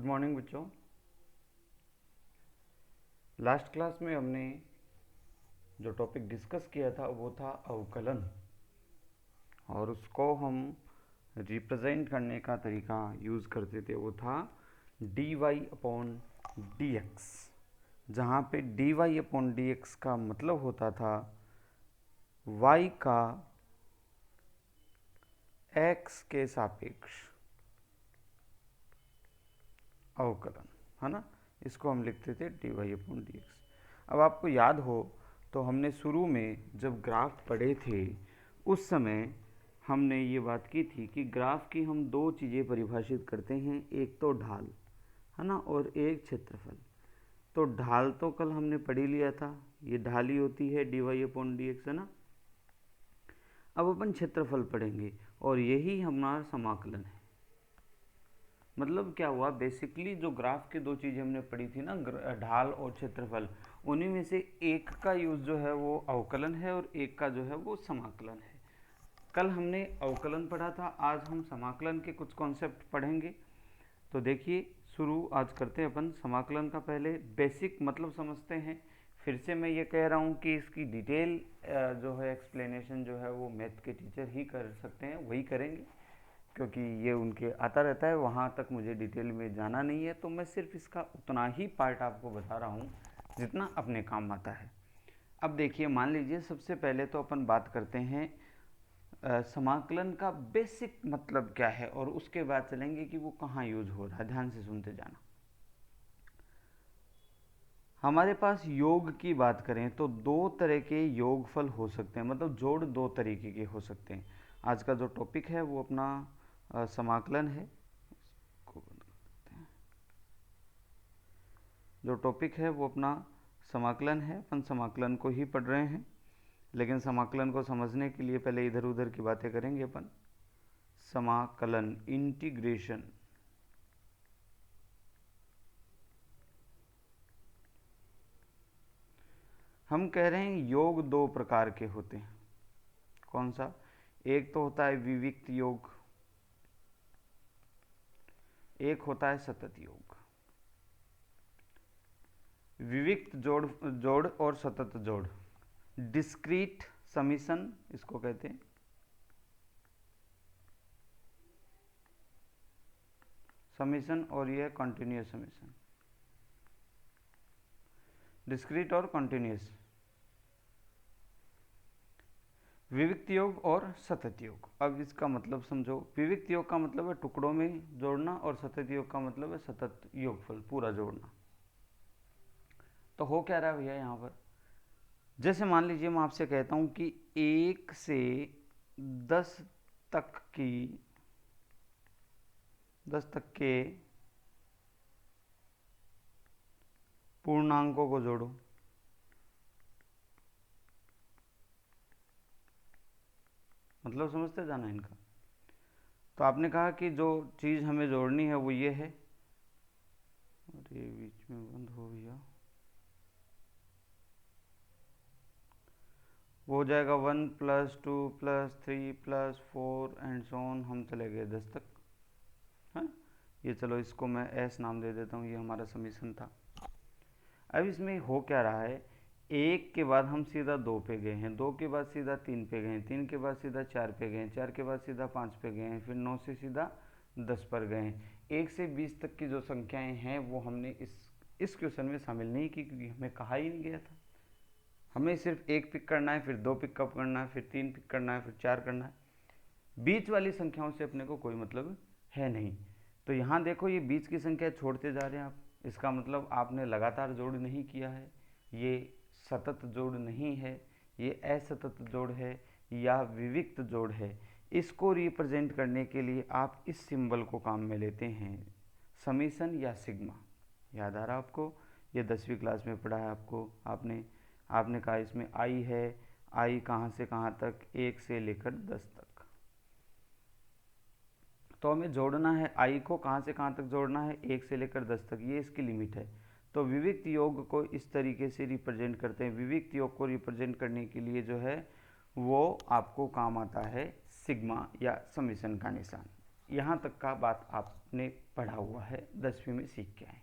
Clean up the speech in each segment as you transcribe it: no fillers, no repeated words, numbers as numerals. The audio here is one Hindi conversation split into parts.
मॉर्निंग बच्चों। लास्ट क्लास में हमने जो टॉपिक डिस्कस किया था वो था अवकलन, और उसको हम रिप्रेजेंट करने का तरीका यूज़ करते थे वो था dy अपॉन डी एक्स, जहाँ पे dy अपॉन डी एक्स का मतलब होता था y का x के सापेक्ष अवकलन, है ना। इसको हम लिखते थे dy अपॉन डी एक्स। अब आपको याद हो तो हमने शुरू में जब ग्राफ पढ़े थे उस समय हमने ये बात की थी कि ग्राफ की हम दो चीज़ें परिभाषित करते हैं, एक तो ढाल, है ना, और एक क्षेत्रफल। तो ढाल तो कल हमने पढ़ ही लिया था, ये ढाल ही होती है dy अपॉन डी एक्स, है ना। अब अपन क्षेत्रफल पढ़ेंगे और यही हमारा समाकलन है। मतलब क्या हुआ, बेसिकली जो ग्राफ की दो चीज़ें हमने पढ़ी थी ना, ढाल और क्षेत्रफल, उन्हीं में से एक का यूज़ जो है वो अवकलन है और एक का जो है वो समाकलन है। कल हमने अवकलन पढ़ा था, आज हम समाकलन के कुछ कॉन्सेप्ट पढ़ेंगे। तो देखिए, शुरू आज करते हैं अपन समाकलन का। पहले बेसिक मतलब समझते हैं। फिर से मैं ये कह रहा हूँ कि इसकी डिटेल जो है एक्सप्लेनेशन जो है वो मैथ के टीचर ही कर सकते हैं, वही करेंगे, क्योंकि ये उनके आता रहता है, वहाँ तक मुझे डिटेल में जाना नहीं है। तो मैं सिर्फ इसका उतना ही पार्ट आपको बता रहा हूँ जितना अपने काम आता है। अब देखिए, मान लीजिए सबसे पहले तो अपन बात करते हैं समाकलन का बेसिक मतलब क्या है, और उसके बाद चलेंगे कि वो कहाँ यूज हो रहा है। ध्यान से सुनते जाना। हमारे पास योग की बात करें तो दो तरह के योगफल हो सकते हैं, मतलब जोड़ दो तरीके के हो सकते हैं। आज का जो टॉपिक है वो अपना समाकलन है। इसको बंद कर देते हैं। जो टॉपिक है वो अपना समाकलन है। अपन समाकलन को ही पढ़ रहे हैं, लेकिन समाकलन को समझने के लिए पहले इधर उधर की बातें करेंगे अपन। समाकलन, इंटीग्रेशन, हम कह रहे हैं योग दो प्रकार के होते हैं। कौन सा? एक तो होता है विविक्त योग, एक होता है सतत योग। विविक्त जोड़ और सतत जोड़, डिस्क्रीट समीशन इसको कहते हैं। समीशन और यह कॉन्टिन्यूस समीशन, डिस्क्रीट और कॉन्टिन्यूस। विविक्त योग और सतत योग। अब इसका मतलब समझो। विविक्त योग का मतलब है टुकड़ों में जोड़ना, और सतत योग का मतलब है सतत योगफल पूरा जोड़ना। तो हो क्या रहा है भैया यहाँ पर? जैसे मान लीजिए मैं आपसे कहता हूँ कि 1 से 10 तक की 10 तक के पूर्णांकों को जोड़ो। मतलब समझते जाना इनका। तो आपने कहा कि जो चीज़ हमें जोड़नी है वो ये है, और ये बीच में बंद हो गया, वो हो जाएगा 1 + 2 + 3 + 4 एंड सो ऑन। हम चले गए 10 तक, है। ये चलो इसको मैं एस नाम दे देता हूँ, ये हमारा समीशन था। अब इसमें हो क्या रहा है, 1 के बाद हम सीधा 2 पे गए हैं, 2 के बाद सीधा 3 पे गए हैं, 3 के बाद सीधा 4 पे गए हैं, 4 के बाद सीधा 5 पे गए हैं, फिर 9 से सीधा 10 पर गए हैं। 1 से 20 तक की जो संख्याएं हैं वो हमने इस क्वेश्चन में शामिल नहीं की, क्योंकि हमें कहा ही नहीं गया था। हमें सिर्फ 1 पिक करना है, फिर 2 पिकअप करना है, फिर 3 पिक करना है, फिर 4 करना है। बीच वाली संख्याओं से अपने को कोई मतलब है नहीं। तो यहाँ देखो, ये बीच की संख्या छोड़ते जा रहे हैं आप, इसका मतलब आपने लगातार जोड़ नहीं किया है, ये सतत जोड़ नहीं है, ये असतत जोड़ है या विविक्त जोड़ है। इसको रिप्रेजेंट करने के लिए आप इस सिंबल को काम में लेते हैं, समीशन या सिग्मा। याद आ रहा आपको? ये 10वीं क्लास में पढ़ा है आपको। आपने कहा इसमें आई है, आई कहाँ से कहाँ तक? 1 से लेकर 10 तक। तो हमें जोड़ना है आई को, कहाँ से कहाँ तक जोड़ना है? 1 से लेकर 10 तक, ये इसकी लिमिट है। तो विविक्त योग को इस तरीके से रिप्रेजेंट करते हैं। विविक्त योग को रिप्रेजेंट करने के लिए जो है वो आपको काम आता है सिग्मा या समीशन का निशान। यहाँ तक का बात आपने पढ़ा हुआ है, 10वीं में सीख के आए।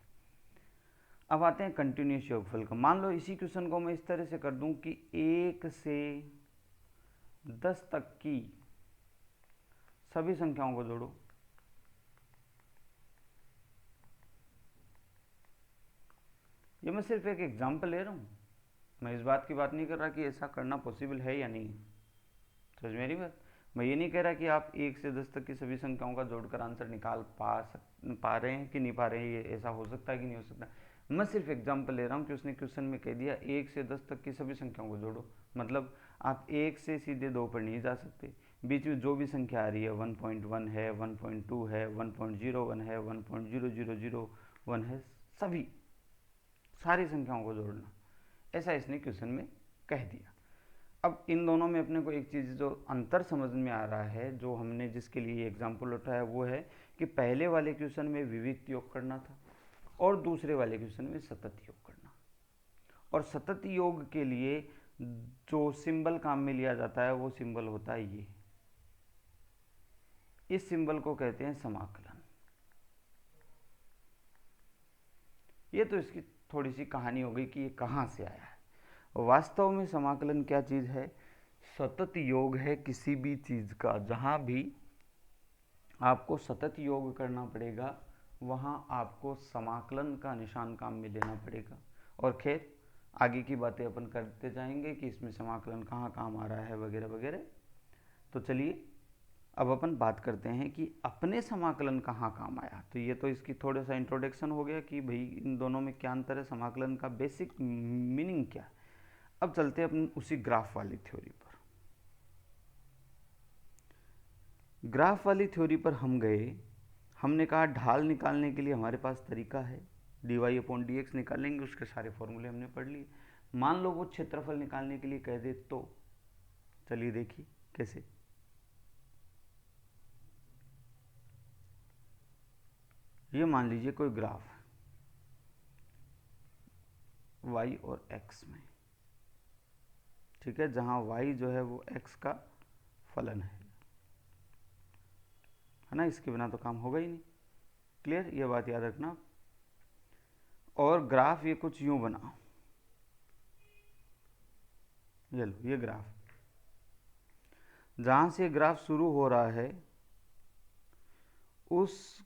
अब आते हैं कंटिन्यूस योगफल का। मान लो इसी क्वेश्चन को मैं इस तरह से कर दूं कि 1 से 10 तक की सभी संख्याओं को जोड़ो। ये मैं सिर्फ एक एग्जाम्पल ले रहा हूँ, मैं इस बात की बात नहीं कर रहा कि ऐसा करना पॉसिबल है या नहीं। समझ मेरी बात? मैं ये नहीं कह रहा कि आप 1 से 10 तक की सभी संख्याओं का जोड़कर आंसर निकाल पा रहे हैं कि नहीं पा रहे हैं, ये ऐसा हो सकता है कि नहीं हो सकता। मैं सिर्फ एग्जाम्पल ले रहा हूँ कि उसने क्वेश्चन में कह दिया 1 से 10 तक की सभी संख्याओं को जोड़ो, मतलब आप 1 से सीधे 2 पर नहीं जा सकते। बीच में जो भी संख्या आ रही है 1.1 है, 1.2 है, 1.01 है, 1.0001 है, सभी सारी संख्याओं को जोड़ना, ऐसा इसने क्वेश्चन में कह दिया। अब इन दोनों में अपने को एक चीज़ जो अंतर समझ में आ रहा है, जो हमने जिसके लिए एग्जाम्पल उठाया, वो है कि पहले वाले क्वेश्चन में विविक्त योग करना था और दूसरे वाले क्वेश्चन में सतत योग करना। और सतत योग के लिए जो सिंबल काम में लिया जाता है वो सिंबल होता है ये, इस सिंबल को कहते हैं समाकलन। ये तो इसकी थोड़ी सी कहानी हो गई कि ये कहाँ से आया है। वास्तव में समाकलन क्या चीज़ है? सतत योग है किसी भी चीज़ का। जहाँ भी आपको सतत योग करना पड़ेगा वहाँ आपको समाकलन का निशान काम में लेना पड़ेगा। और खैर आगे की बातें अपन करते जाएंगे कि इसमें समाकलन कहाँ काम आ रहा है वगैरह वगैरह। तो चलिए अब अपन बात करते हैं कि अपने समाकलन कहाँ काम आया। तो ये तो इसकी थोड़ा सा इंट्रोडक्शन हो गया कि भाई इन दोनों में क्या अंतर है, समाकलन का बेसिक मीनिंग क्या है। अब चलते हैं अपन उसी ग्राफ वाली थ्योरी पर। ग्राफ वाली थ्योरी पर हम गए, हमने कहा ढाल निकालने के लिए हमारे पास तरीका है, dy/dx निकालेंगे, उसके सारे फॉर्मूले हमने पढ़ लिए। मान लो वो क्षेत्रफल निकालने के लिए कह दे तो चलिए देखिए कैसे। ये मान लीजिए कोई ग्राफ है y और x में, ठीक है, जहाँ y जो है वो x का फलन है ना, इसके बिना तो काम होगा ही नहीं। क्लियर? ये बात याद रखना। और ग्राफ ये कुछ यूं बना, ये लो ये ग्राफ, जहाँ से ग्राफ शुरू हो रहा है उस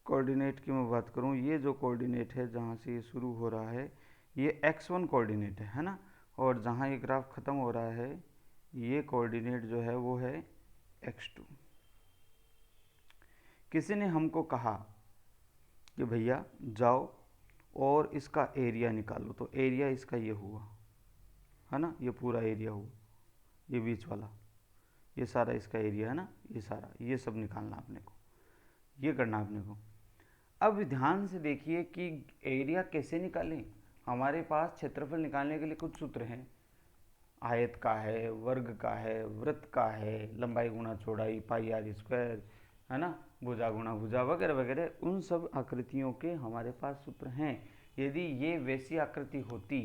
कोऑर्डिनेट की मैं बात करूँ, ये जो कोऑर्डिनेट है जहाँ से ये शुरू हो रहा है ये x1 कोऑर्डिनेट है ना, और जहाँ ये ग्राफ ख़त्म हो रहा है ये कोऑर्डिनेट जो है वो है x2। किसी ने हमको कहा कि भैया जाओ और इसका एरिया निकालो, तो एरिया इसका ये हुआ है ना, ये पूरा एरिया हुआ, ये बीच वाला ये सारा इसका एरिया है ना, ये सारा, ये सब निकालना आपने को, ये करना आपने को। अब ध्यान से देखिए कि एरिया कैसे निकालें। हमारे पास क्षेत्रफल निकालने के लिए कुछ सूत्र हैं, आयत का है, वर्ग का है, वृत्त का है, लंबाई गुणा चौड़ाई πr², है ना, भुजा गुणा भुजा वगैरह वगैरह, उन सब आकृतियों के हमारे पास सूत्र हैं। यदि ये वैसी आकृति होती,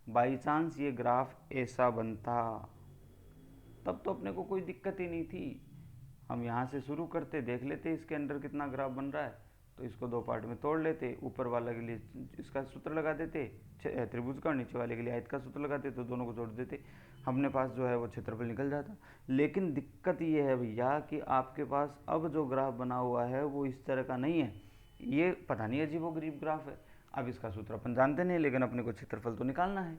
बाई चांस ये ग्राफ ऐसा बनता, तब तो अपने को कोई दिक्कत ही नहीं थी। हम यहाँ से शुरू करते, देख लेते इसके अंदर कितना ग्राफ बन रहा है, तो इसको दो पार्ट में तोड़ लेते, ऊपर वाला के लिए इसका सूत्र लगा देते त्रिभुज का, और नीचे वाले के लिए आयत का सूत्र लगाते, तो दोनों को जोड़ देते, अपने पास जो है वो क्षेत्रफल निकल जाता। लेकिन दिक्कत ये है भैया कि आपके पास अब जो ग्राफ बना हुआ है वो इस तरह का नहीं है, ये पता नहीं अजीबोगरीब ग्राफ है। अब इसका सूत्र अपन जानते नहीं, लेकिन अपने को क्षेत्रफल तो निकालना है।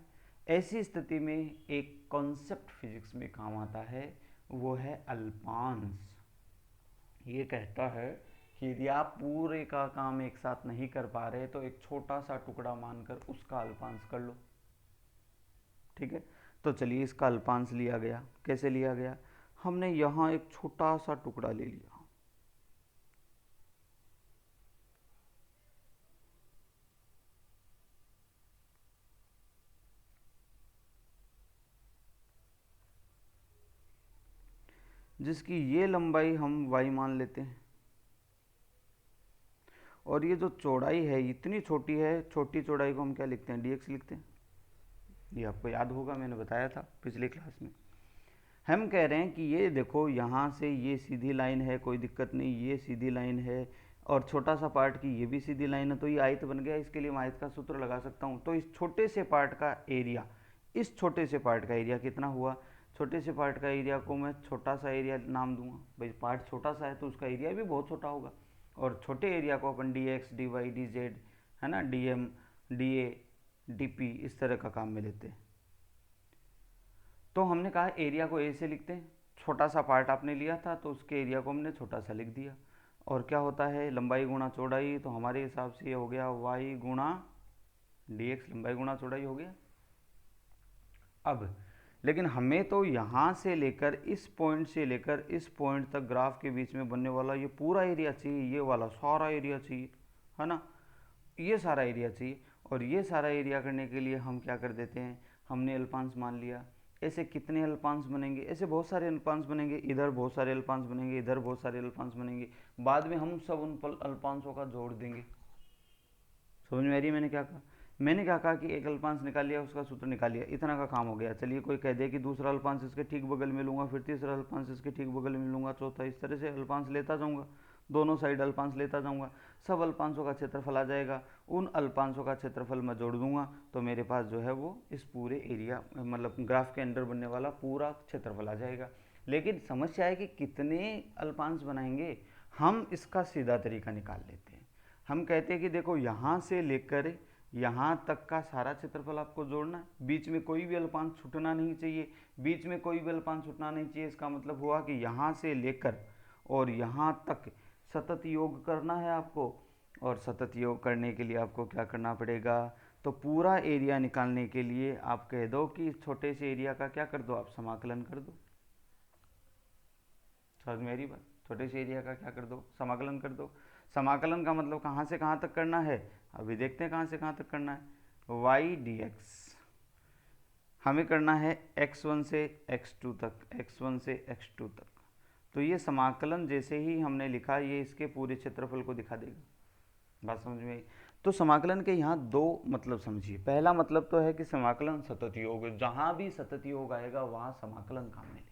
ऐसी स्थिति में एक कॉन्सेप्ट फिजिक्स में काम आता है, वो है अल्पांश। ये कहता है कि यदि आप पूरे का काम एक साथ नहीं कर पा रहे तो एक छोटा सा टुकड़ा मानकर उसका अल्पांश कर लो। ठीक है, तो चलिए इसका अल्पांश लिया गया। कैसे लिया गया? हमने यहाँ एक छोटा सा टुकड़ा ले लिया, जिसकी ये लंबाई हम y मान लेते हैं, और ये जो चौड़ाई है इतनी छोटी है, छोटी चौड़ाई को हम क्या लिखते हैं? dx लिखते हैं। ये आपको याद होगा, मैंने बताया था पिछली क्लास में। हम कह रहे हैं कि ये देखो यहाँ से ये सीधी लाइन है, कोई दिक्कत नहीं, ये सीधी लाइन है और छोटा सा पार्ट की ये भी सीधी लाइन है, तो ये आयत बन गया। इसके लिए मैं आयत का सूत्र लगा सकता हूँ। तो इस छोटे से पार्ट का एरिया, इस छोटे से पार्ट का एरिया कितना हुआ? छोटे से पार्ट का एरिया को मैं छोटा सा एरिया नाम दूंगा। भाई पार्ट छोटा सा है तो उसका एरिया भी बहुत छोटा होगा। और छोटे एरिया को अपन d x, d y, d z, है ना, d m, d a, d p, इस तरह का काम में लेते हैं। तो हमने कहा एरिया को ए से लिखते हैं। छोटा सा पार्ट आपने लिया था तो उसके एरिया को हमने छोटा सा लिख दिया। और क्या होता है, लंबाई गुणा चौड़ाई, तो हमारे हिसाब से ये हो गया वाई गुणा डी एक्स, लंबाई गुणा चौड़ाई हो गया। अब लेकिन हमें तो यहाँ से लेकर इस पॉइंट से लेकर इस पॉइंट तक ग्राफ के बीच में बनने वाला ये पूरा एरिया चाहिए, ये वाला सारा एरिया चाहिए, है ना, ये सारा एरिया चाहिए। और ये सारा एरिया करने के लिए हम क्या कर देते हैं, हमने अल्पांश मान लिया। ऐसे कितने अल्पांश बनेंगे? ऐसे बहुत सारे अल्पांश बनेंगे, इधर बहुत सारे अल्पांश बनेंगे, इधर बहुत सारे अल्पांश बनेंगे। बाद में हम सब उन अल्पांशों का जोड़ देंगे। समझ में आ रही है मैंने क्या कहा? मैंने क्या कहा कि एक अल्पांश निकाल लिया, उसका सूत्र निकाल लिया, इतना का काम हो गया। चलिए कोई कह दे कि दूसरा अल्पांश इसके ठीक बगल में लूँगा, फिर तीसरा अल्पांश इसके ठीक बगल में लूँगा, चौथा, इस तरह से अल्पांश लेता जाऊँगा, दोनों साइड अल्पांश लेता जाऊँगा, सब अल्पांशों का क्षेत्रफल आ जाएगा। उन अल्पांशों का क्षेत्रफल मैं जोड़ दूंगा तो मेरे पास जो है वो इस पूरे एरिया मतलब ग्राफ के अंदर बनने वाला पूरा क्षेत्रफल आ जाएगा। लेकिन समस्या है कि कितने अल्पांश बनाएंगे। हम इसका सीधा तरीका निकाल लेते हैं। हम कहते हैं कि देखो यहाँ से लेकर यहाँ तक का सारा क्षेत्रफल आपको जोड़ना है, बीच में कोई भी अल्पांश छूटना नहीं चाहिए, बीच में कोई भी अल्पांश छूटना नहीं चाहिए। इसका मतलब हुआ कि यहाँ से लेकर और यहाँ तक सतत योग करना है आपको। और सतत योग करने के लिए आपको क्या करना पड़ेगा, तो पूरा एरिया निकालने के लिए आप कह दो कि इस छोटे से एरिया का क्या कर दो, आप समाकलन कर दो। समझ मेरी बात? छोटे से एरिया का क्या कर दो, समाकलन कर दो। समाकलन का मतलब कहाँ से कहाँ तक करना है, अभी देखते हैं कहाँ से कहाँ तक करना है। वाई डी एक्स हमें करना है x1 से x2 तक, x1 से x2 तक। तो ये समाकलन जैसे ही हमने लिखा ये इसके पूरे क्षेत्रफल को दिखा देगा। बात समझ में आई? तो समाकलन के यहाँ दो मतलब समझिए। पहला मतलब तो है कि समाकलन सतत योग, जहाँ भी सतत योग आएगा वहाँ समाकलन काम में लेंगे।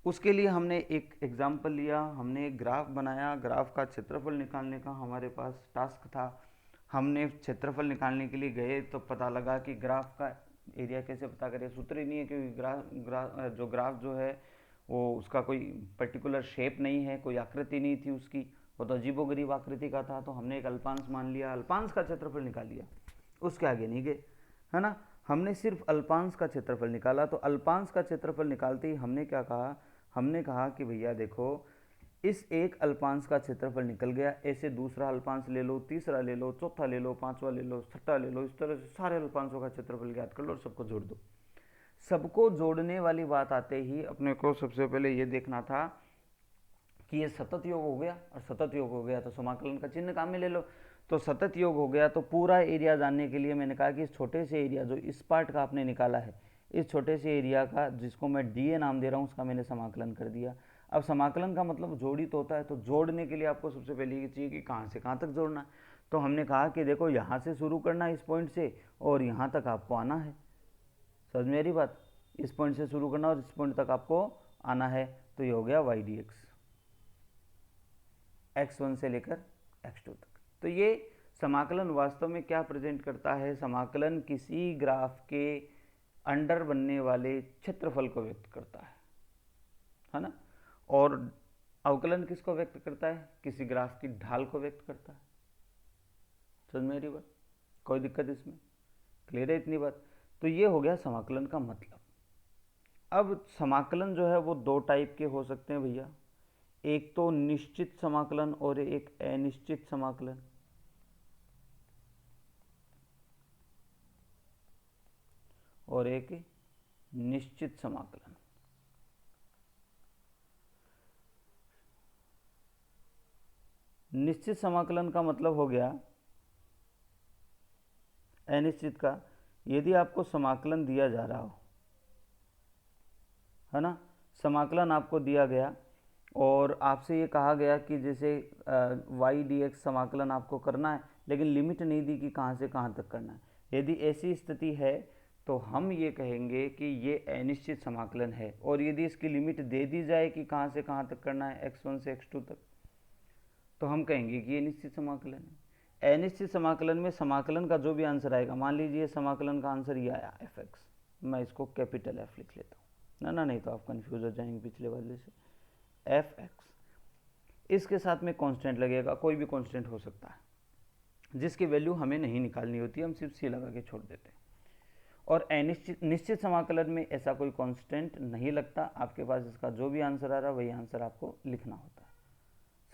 उसके लिए हमने एक एग्जाम्पल लिया, हमने एक ग्राफ बनाया, ग्राफ का क्षेत्रफल निकालने का हमारे पास टास्क था। हमने क्षेत्रफल निकालने के लिए गए तो पता लगा कि ग्राफ का एरिया कैसे पता करें, सूत्र ही नहीं है, क्योंकि ग्राफ जो है वो उसका कोई पर्टिकुलर शेप नहीं है, कोई आकृति नहीं थी उसकी, वो तो अजीबोगरीब आकृति का था। तो हमने एक अल्पांश मान लिया, अल्पांश का क्षेत्रफल निकाल लिया, उसके आगे नहीं गए, है ना। हमने सिर्फ अल्पांश का क्षेत्रफल निकाला। तो अल्पांश का क्षेत्रफल निकालते ही हमने क्या कहा, हमने कहा कि भैया देखो इस एक अल्पांश का क्षेत्रफल निकल गया, ऐसे दूसरा अल्पांश ले लो, तीसरा ले लो, चौथा ले लो, पांचवा ले लो, छठा ले लो, इस तरह से सारे अल्पांशों का क्षेत्रफल ज्ञात कर लो और सबको जोड़ दो। सबको जोड़ने वाली बात आते ही अपने को सबसे पहले ये देखना था कि ये सतत योग हो गया, और सतत योग हो गया तो समाकलन का चिन्ह काम में ले लो। तो सतत योग हो गया तो पूरा एरिया जानने के लिए मैंने कहा कि इस छोटे से एरिया जो इस पार्ट का आपने निकाला है, इस छोटे से एरिया का जिसको मैं डी ए नाम दे रहा हूँ उसका मैंने समाकलन कर दिया। अब समाकलन का मतलब जोड़ित होता है, तो जोड़ने के लिए आपको सबसे पहले ये चाहिए कि कहाँ से कहाँ तक जोड़ना है। तो हमने कहा कि देखो यहाँ से शुरू करना है इस पॉइंट से और यहाँ तक आपको आना है। समझ मेरी बात? इस पॉइंट से शुरू करना और इस पॉइंट तक आपको आना है। तो ये हो गया वाई डी एक्स, x1 से लेकर x2 तक। तो ये समाकलन वास्तव में क्या प्रेजेंट करता है, समाकलन किसी ग्राफ के अंडर बनने वाले क्षेत्रफल को व्यक्त करता है ना। और अवकलन किसको व्यक्त करता है, किसी ग्राफ की ढाल को व्यक्त करता है। समझ में मेरी बात? कोई दिक्कत इसमें? क्लियर है इतनी बात? तो ये हो गया समाकलन का मतलब। अब समाकलन जो है वो दो टाइप के हो सकते हैं भैया, एक तो निश्चित समाकलन और एक अनिश्चित समाकलन। और एक निश्चित समाकलन। निश्चित समाकलन का मतलब हो गया अनिश्चित का, यदि आपको समाकलन दिया जा रहा हो, है ना, समाकलन आपको दिया गया और आपसे ये कहा गया कि जैसे वाई डी एक्स समाकलन आपको करना है, लेकिन लिमिट नहीं दी कि कहाँ से कहाँ तक करना है। यदि ऐसी स्थिति है तो हम ये कहेंगे कि ये अनिश्चित समाकलन है। और यदि इसकी लिमिट दे दी जाए कि कहाँ से कहाँ तक करना है, x1 से x2 तक, तो हम कहेंगे कि ये निश्चित समाकलन है। अनिश्चित समाकलन में समाकलन का जो भी आंसर आएगा, मान लीजिए समाकलन का आंसर ये आया fx, मैं इसको कैपिटल F लिख लेता हूँ ना, नहीं तो आप कंफ्यूज हो जाएंगे पिछले वाले से। fx, इसके साथ में कांस्टेंट लगेगा, कोई भी कांस्टेंट हो सकता है जिसकी वैल्यू हमें नहीं निकालनी होती, हम सिर्फ सी लगा के छोड़ देते हैं। और निश्चित समाकलन में ऐसा कोई कांस्टेंट नहीं लगता, आपके पास इसका जो भी आंसर आ रहा है वही आंसर आपको लिखना होता है।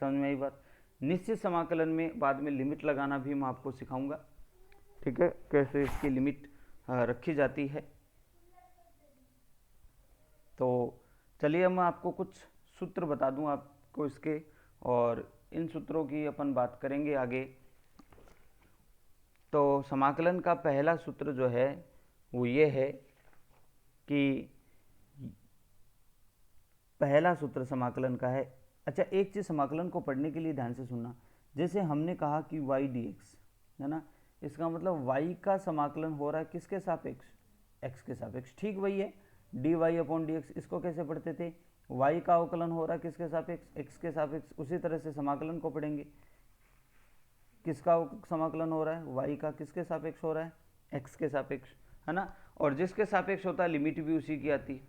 समझ में आई बात। निश्चित समाकलन में बाद में लिमिट लगाना भी मैं आपको सिखाऊंगा, ठीक है, कैसे इसकी लिमिट रखी जाती है। तो चलिए मैं आपको कुछ सूत्र बता दूं आपको इसके, और इन सूत्रों की अपन बात करेंगे आगे। तो समाकलन का पहला सूत्र जो है वो ये है कि पहला सूत्र समाकलन का है, अच्छा एक चीज़ समाकलन को पढ़ने के लिए ध्यान से सुनना, जैसे हमने कहा कि y dx है ना, इसका मतलब y का समाकलन हो रहा है किसके सापेक्ष, x के सापेक्ष, ठीक वही है dy अपॉन dx। इसको कैसे पढ़ते थे, y का अवकलन हो रहा है किसके सापेक्ष, x के सापेक्ष। उसी तरह से समाकलन को पढ़ेंगे, किसका समाकलन हो रहा है, y का किसके सापेक्ष हो रहा है, x के सापेक्ष, है ना। और जिसके सापेक्ष होता है लिमिट भी उसी की आती है।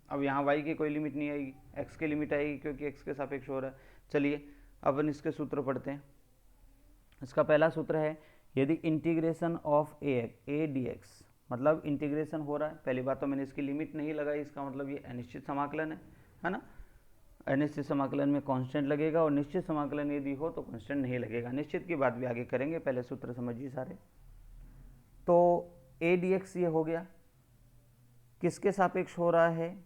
अब यहाँ y की कोई लिमिट नहीं आएगी, x की लिमिट आएगी क्योंकि x के सापेक्ष हो रहा है। चलिए अपन इसके सूत्र पढ़ते हैं। इसका पहला सूत्र है, यदि इंटीग्रेशन ऑफ a dx, मतलब इंटीग्रेशन हो रहा है, पहली बात तो मैंने इसकी लिमिट नहीं लगाई, इसका मतलब ये अनिश्चित समाकलन है ना। अनिश्चित समाकलन में कांस्टेंट लगेगा, और निश्चित समाकलन यदि हो तो कांस्टेंट नहीं लगेगा। निश्चित की बात भी आगे करेंगे, पहले सूत्र समझिए सारे। तो a dx ये हो गया, किसके सापेक्ष हो रहा है,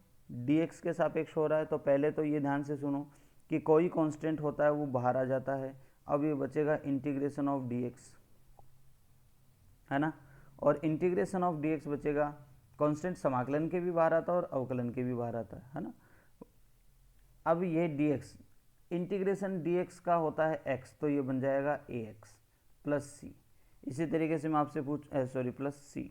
dx के सापेक्ष हो रहा है। तो पहले तो ये ध्यान से सुनो कि कोई कांस्टेंट होता है वो बाहर आ जाता है। अब ये बचेगा इंटीग्रेशन ऑफ dx, है ना, और इंटीग्रेशन ऑफ dx बचेगा, कांस्टेंट समाकलन के भी बाहर आता है और अवकलन के भी बाहर आता है ना। अब ये dx, इंटीग्रेशन dx का होता है x, तो ये बन जाएगा ax प्लस सी। इसी तरीके से मैं आपसे प्लस सी।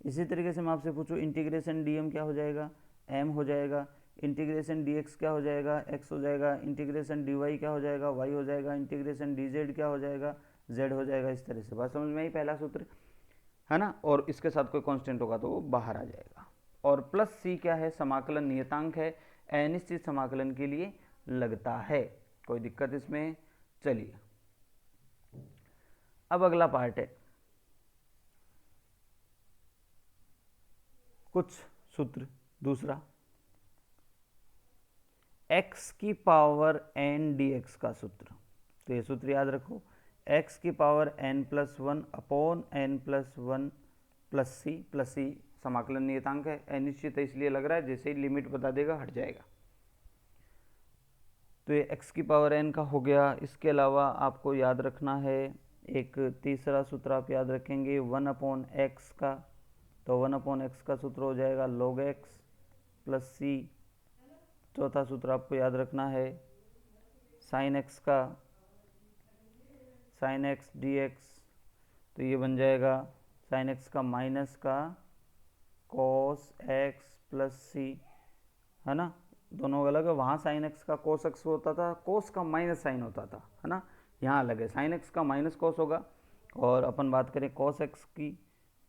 इसी तरीके से मैं आपसे पूछूँ इंटीग्रेशन dm क्या हो जाएगा, m हो जाएगा। इंटीग्रेशन dx क्या हो जाएगा, x हो जाएगा। इंटीग्रेशन dy क्या हो जाएगा, y हो जाएगा। इंटीग्रेशन dz क्या हो जाएगा, z हो जाएगा। इस तरह से बात समझ में आई, पहला सूत्र है ना। और इसके साथ कोई कांस्टेंट होगा तो वो बाहर आ जाएगा। और प्लस सी क्या है, समाकलन नियतांक है, अनिश्चित समाकलन के लिए लगता है, कोई दिक्कत इसमें। चलिए अब अगला पार्ट है, कुछ सूत्र। दूसरा, x की पावर n dx का सूत्र। तो ये सूत्र याद रखो, x की power n plus one upon n plus one plus C. Plus C समाकलन नियतांक है, अनिश्चित है इसलिए लग रहा है, जैसे ही लिमिट बता देगा हट जाएगा। तो ये x की पावर n का हो गया। इसके अलावा आपको याद रखना है एक तीसरा सूत्र, आप याद रखेंगे 1 अपॉन एक्स का। तो 1 अपॉन एक्स का सूत्र हो जाएगा log x प्लस सी। चौथा सूत्र आपको याद रखना है साइन x का, साइन x dx। तो ये बन जाएगा साइन x का माइनस का cos x प्लस सी, है ना। दोनों अलग है, वहाँ साइन x का cos x होता था, cos का माइनस साइन होता था, है ना। यहाँ अलग है, साइन x का माइनस cos होगा। और अपन बात करें cos x की,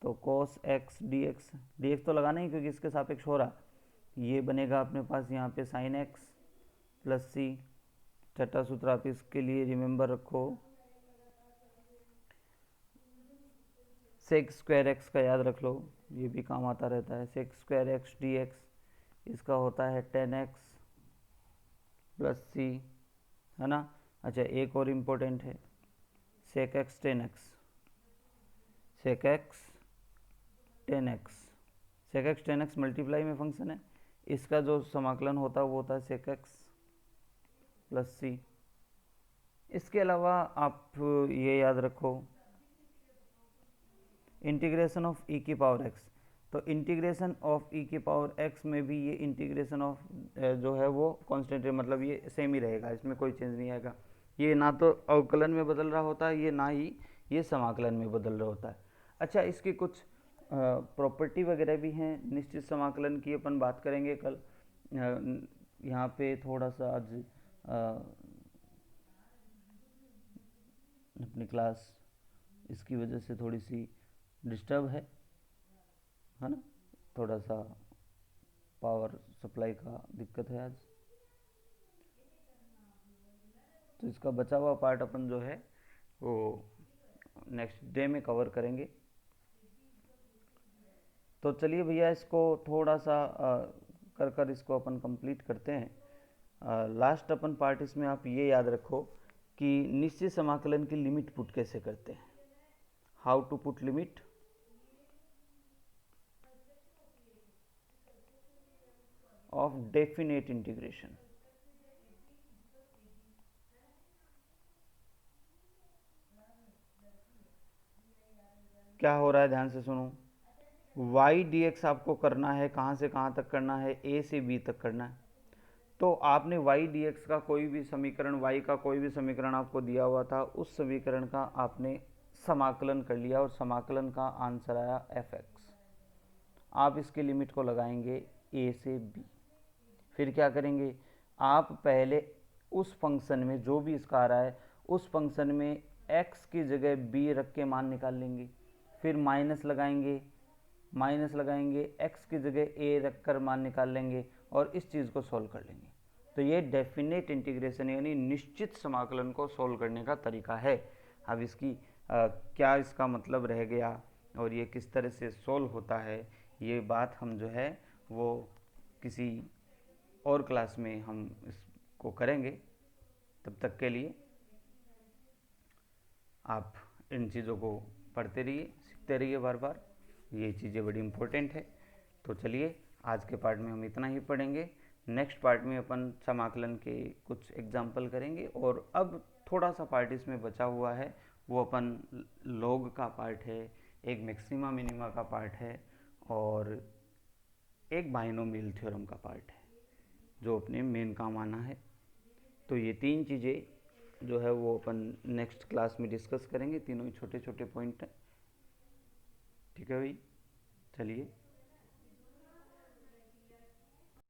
तो cos x dx, dx तो लगाना ही क्योंकि इसके सापेक्ष हो रहा। ये बनेगा अपने पास यहाँ पे साइन x प्लस सी। छठा सूत्र आप इसके लिए रिमेंबर रखो, सेक स्क्वायर एक्स का याद रख लो, ये भी काम आता रहता है। सेक स्क्वायर एक्स dx, इसका होता है 10x प्लस सी, है ना। अच्छा एक और इम्पोर्टेंट है, sec x 10x, sec x 10x, sec x 10x multiply में फंक्शन है, इसका जो समाकलन होता है वो होता है सेक एक्स प्लस सी। इसके अलावा आप ये याद रखो इंटीग्रेशन ऑफ ई की पावर एक्स। तो इंटीग्रेशन ऑफ ई की पावर एक्स में भी ये इंटीग्रेशन ऑफ जो है वो कांस्टेंट है, मतलब ये सेम ही रहेगा, इसमें कोई चेंज नहीं आएगा। ये ना तो अवकलन में बदल रहा होता है, ये ना ही ये समाकलन में बदल रहा होता है। अच्छा इसकी कुछ प्रॉपर्टी वगैरह भी हैं निश्चित समाकलन की, अपन बात करेंगे कल। यहाँ पे थोड़ा सा आज अपनी क्लास इसकी वजह से थोड़ी सी डिस्टर्ब है ना, थोड़ा सा पावर सप्लाई का दिक्कत है आज। तो इसका बचा हुआ पार्ट अपन जो है वो नेक्स्ट डे में कवर करेंगे। तो चलिए भैया इसको थोड़ा सा कर इसको अपन कंप्लीट करते हैं। लास्ट अपन पार्ट इसमें आप ये याद रखो कि निश्चित समाकलन की लिमिट पुट कैसे करते हैं, how to put limit of definite integration. क्या हो रहा है ध्यान से सुनो, y dx आपको करना है, कहाँ से कहाँ तक करना है, a से b तक करना है। तो आपने y dx का कोई भी समीकरण, y का कोई भी समीकरण आपको दिया हुआ था, उस समीकरण का आपने समाकलन कर लिया और समाकलन का आंसर आया fx। आप इसकी लिमिट को लगाएंगे a से b। फिर क्या करेंगे, आप पहले उस फंक्शन में जो भी इसका आ रहा है उस फंक्शन में x की जगह b रख के मान निकाल लेंगे। फिर माइनस लगाएंगे x की जगह a रख कर मान निकाल लेंगे और इस चीज़ को सॉल्व कर लेंगे। तो ये डेफिनेट इंटीग्रेशन यानी निश्चित समाकलन को सॉल्व करने का तरीका है। अब इसकी क्या इसका मतलब रह गया और ये किस तरह से सॉल्व होता है, ये बात हम जो है वो किसी और क्लास में हम इसको करेंगे। तब तक के लिए आप इन चीज़ों को पढ़ते रहिए, सीखते रहिए बार बार, ये चीज़ें बड़ी इम्पोर्टेंट है। तो चलिए आज के पार्ट में हम इतना ही पढ़ेंगे। नेक्स्ट पार्ट में अपन समाकलन के कुछ एग्जाम्पल करेंगे और अब थोड़ा सा पार्ट इसमें बचा हुआ है, वो अपन लॉग का पार्ट है, एक मैक्सिमा मिनिमा का पार्ट है और एक बाइनोमियल थ्योरम का पार्ट है जो अपने मेन काम आना है। तो ये तीन चीज़ें जो है वो अपन नेक्स्ट क्लास में डिस्कस करेंगे, तीनों ही छोटे छोटे पॉइंट हैं। ठीक है भाई, चलिए।